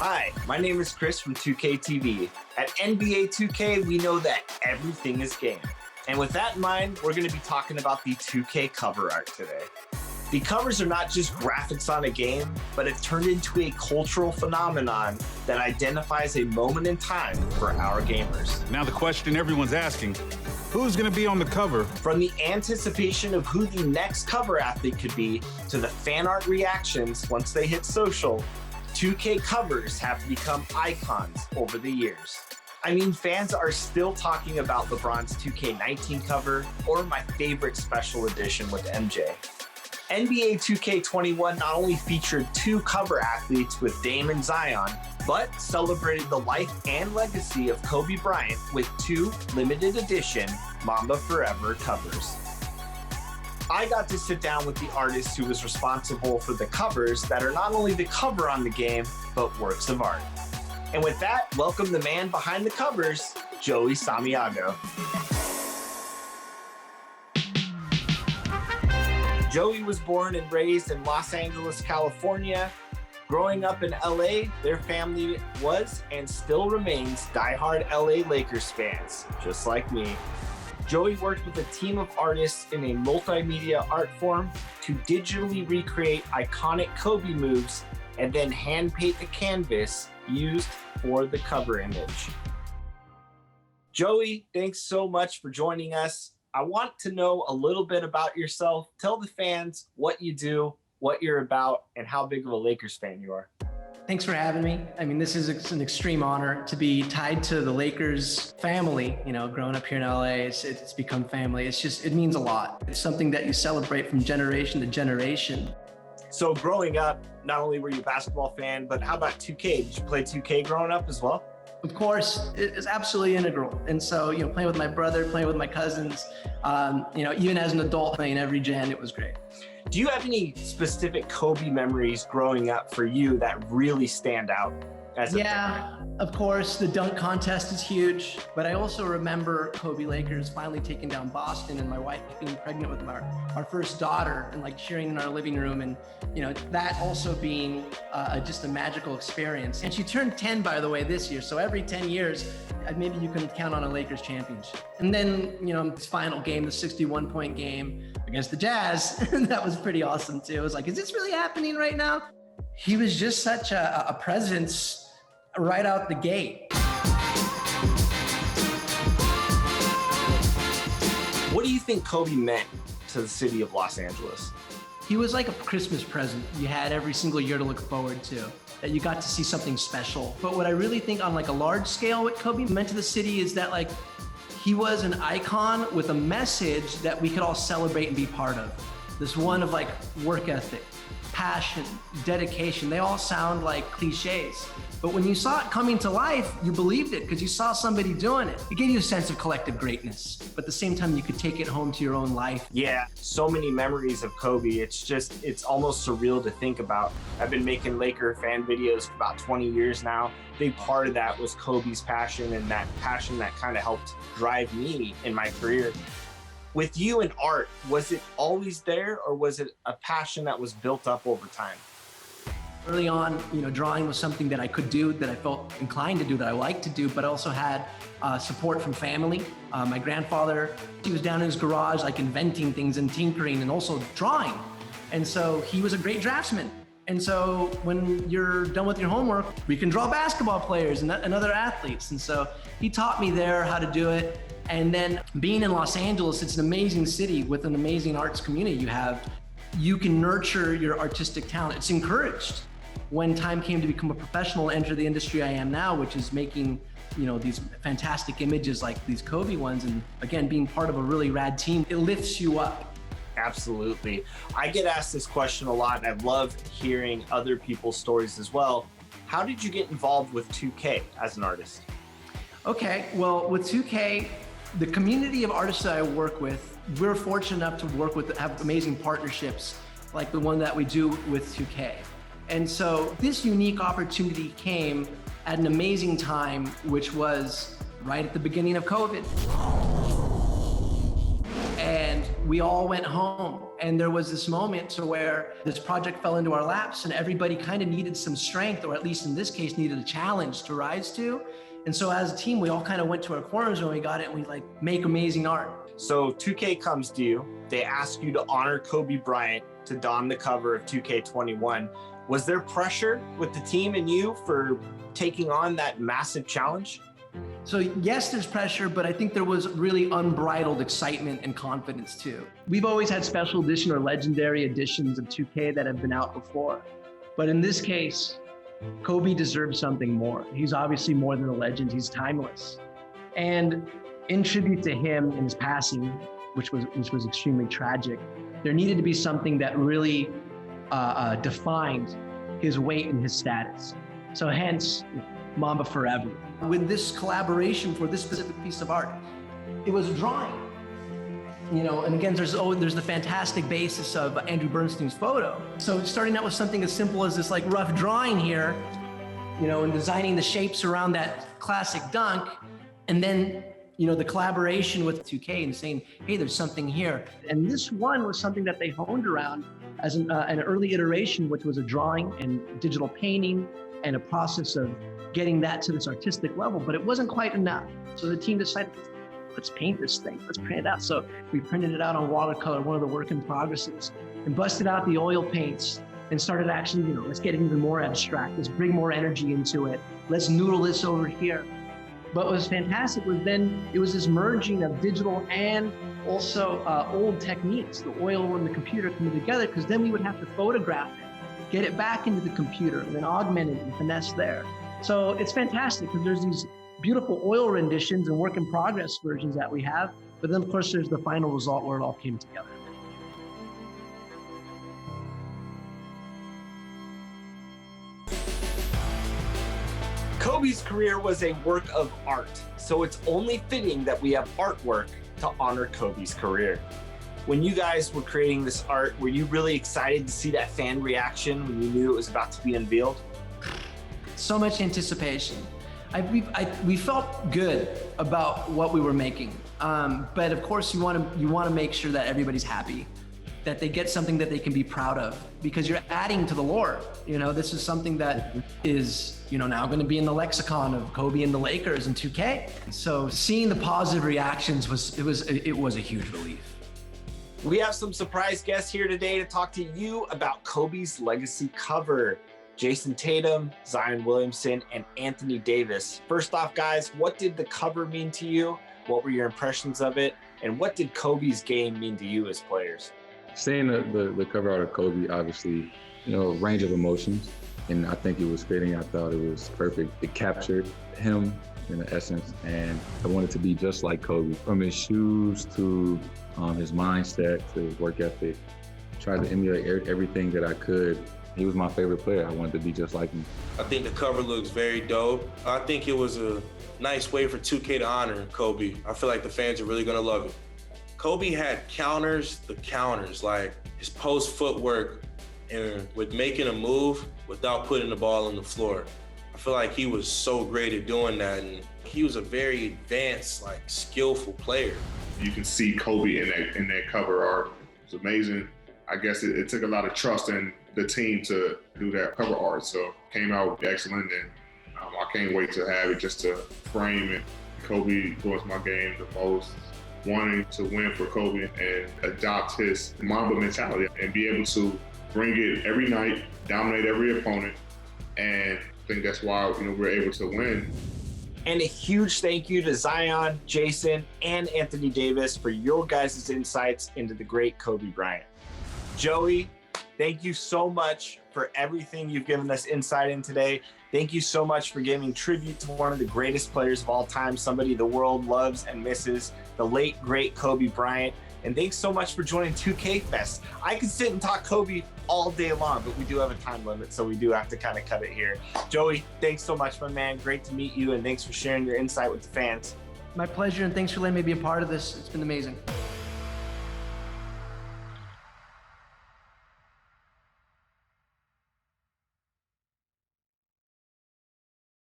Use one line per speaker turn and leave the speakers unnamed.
Hi, my name is Chris from 2K TV. At NBA 2K, we know that everything is game. And with that in mind, we're going to be talking about the 2K cover art today. The covers are not just graphics on a game, but it turned into a cultural phenomenon that identifies a moment in time for our gamers.
Now the question everyone's asking, who's going to be on the cover?
From the anticipation of who the next cover athlete could be, to the fan art reactions once they hit social, 2K covers have become icons over the years. I mean, fans are still talking about LeBron's 2K19 cover or my favorite special edition with MJ. NBA 2K21 not only featured two cover athletes with Dame and Zion, but celebrated the life and legacy of Kobe Bryant with two limited edition Mamba Forever covers. I got to sit down with the artist who was responsible for the covers that are not only the cover on the game, but works of art. And with that, welcome the man behind the covers, Joey Samaniego. Joey was born and raised in Los Angeles, California. Growing up in LA, their family was and still remains diehard LA Lakers fans, just like me. Joey worked with a team of artists in a multimedia art form to digitally recreate iconic Kobe moves and then hand paint the canvas used for the cover image. Joey, thanks so much for joining us. I want to know a little bit about yourself. Tell the fans what you do, what you're about, and how big of a Lakers fan you are.
Thanks for having me. I mean, this is an extreme honor to be tied to the Lakers family. You know, growing up here in LA, it's become family. It means a lot. It's something that you celebrate from generation to generation.
So growing up, not only were you a basketball fan, but how about 2K? Did you play 2K growing up as well?
Of course, it is absolutely integral. And so, you know, playing with my brother, playing with my cousins, you know, even as an adult playing every gen, it was great.
Do you have any specific Kobe memories growing up for you that really stand out as a fan?
Of course, the dunk contest is huge, but I also remember Kobe Lakers finally taking down Boston and my wife being pregnant with our first daughter and like cheering in our living room, and you know, that also being just a magical experience. And she turned 10, by the way, this year. So every 10 years, maybe you can count on a Lakers championship. And then, you know, this final game, the 61-point game against the Jazz, that was pretty awesome too. It was like, is this really happening right now? He was just such a presence right out the gate.
What do you think Kobe meant to the city of Los Angeles?
He was like a Christmas present you had every single year to look forward to, that you got to see something special. But what I really think on like a large scale, what Kobe meant to the city is that like, he was an icon with a message that we could all celebrate and be part of. This one of like work ethic, passion, dedication, they all sound like cliches. But when you saw it coming to life, you believed it because you saw somebody doing it. It gave you a sense of collective greatness, but at the same time, you could take it home to your own life.
Yeah, so many memories of Kobe. It's almost surreal to think about. I've been making Laker fan videos for about 20 years now. Big part of that was Kobe's passion, and that passion that kind of helped drive me in my career. With you and art, was it always there, or was it a passion that was built up over time?
Early on, you know, drawing was something that I could do, that I felt inclined to do, that I liked to do, but I also had support from family. My grandfather, he was down in his garage, like inventing things and tinkering and also drawing. And so he was a great draftsman. And so when you're done with your homework, we can draw basketball players and other athletes. And so he taught me there how to do it. And then being in Los Angeles, it's an amazing city with an amazing arts community. You can nurture your artistic talent. It's encouraged. When time came to become a professional, enter the industry I am now, which is making, you know, these fantastic images like these Kobe ones, and again, being part of a really rad team, it lifts you up.
Absolutely. I get asked this question a lot, and I love hearing other people's stories as well. How did you get involved with 2K as an artist?
Okay, well, with 2K, the community of artists that I work with, we're fortunate enough to have amazing partnerships like the one that we do with 2K. And so this unique opportunity came at an amazing time, which was right at the beginning of COVID. And we all went home. And there was this moment to where this project fell into our laps and everybody kind of needed some strength, or at least in this case, needed a challenge to rise to. And so as a team, we all kind of went to our corners when we got it and we like make amazing art.
So 2K comes to you. They ask you to honor Kobe Bryant to don the cover of 2K21. Was there pressure with the team and you for taking on that massive challenge?
So yes, there's pressure, but I think there was really unbridled excitement and confidence too. We've always had special edition or legendary editions of 2K that have been out before. But in this case, Kobe deserves something more. He's obviously more than a legend, he's timeless. And in tribute to him and his passing, which was extremely tragic, there needed to be something that really defined his weight and his status. So hence, Mamba Forever. With this collaboration for this specific piece of art, it was a drawing. And again, there's the fantastic basis of Andrew Bernstein's photo. So starting out with something as simple as this like rough drawing here, and designing the shapes around that classic dunk, and then the collaboration with 2K and saying, hey, there's something here. And this one was something that they honed around as an early iteration, which was a drawing and digital painting and a process of getting that to this artistic level, but it wasn't quite enough. So the team decided, let's paint this thing, let's print it out. So we printed it out on watercolor, one of the work in progresses, and busted out the oil paints and started actually, let's get even more abstract, let's bring more energy into it, let's noodle this over here. But what was fantastic was then it was this merging of digital and also old techniques, the oil and the computer coming together, because then we would have to photograph it, get it back into the computer, and then augment it and finesse there. So it's fantastic because there's these beautiful oil renditions and work in progress versions that we have, but then of course there's the final result where it all came together.
Kobe's career was a work of art, so it's only fitting that we have artwork to honor Kobe's career. When you guys were creating this art, were you really excited to see that fan reaction when you knew it was about to be unveiled?
So much anticipation. We felt good about what we were making, but of course you want to make sure that everybody's happy, that they get something that they can be proud of, because you're adding to the lore. This is something that is now going to be in the lexicon of Kobe and the Lakers and 2K. So seeing the positive reactions was a huge relief.
We have some surprise guests here today to talk to you about Kobe's legacy cover. Jayson Tatum, Zion Williamson, and Anthony Davis. First off, guys, what did the cover mean to you? What were your impressions of it? And what did Kobe's game mean to you as players?
Seeing the cover art of Kobe, obviously, a range of emotions. And I think it was fitting. I thought it was perfect. It captured him in the essence. And I wanted to be just like Kobe. From his shoes to his mindset to his work ethic. Tried to emulate everything that I could. He was my favorite player. I wanted to be just like him.
I think the cover looks very dope. I think it was a nice way for 2K to honor Kobe. I feel like the fans are really gonna love it. Kobe had the counters, like his post footwork and with making a move without putting the ball on the floor. I feel like he was so great at doing that, and he was a very advanced, skillful player.
You can see Kobe in that cover art. It's amazing. I guess it took a lot of trust in the team to do that cover art, so came out excellent, and I can't wait to have it just to frame it. Kobe was my game the most, wanting to win for Kobe and adopt his Mamba mentality and be able to bring it every night, dominate every opponent, and I think that's why we're able to win.
And a huge thank you to Zion, Jayson, and Anthony Davis for your guys' insights into the great Kobe Bryant. Joey, thank you so much for everything you've given us insight in today. Thank you so much for giving tribute to one of the greatest players of all time, somebody the world loves and misses, the late, great Kobe Bryant. And thanks so much for joining 2KFest. I could sit and talk Kobe all day long, but we do have a time limit, so we do have to kind of cut it here. Joey, thanks so much, my man. Great to meet you, and thanks for sharing your insight with the fans.
My pleasure, and thanks for letting me be a part of this. It's been amazing.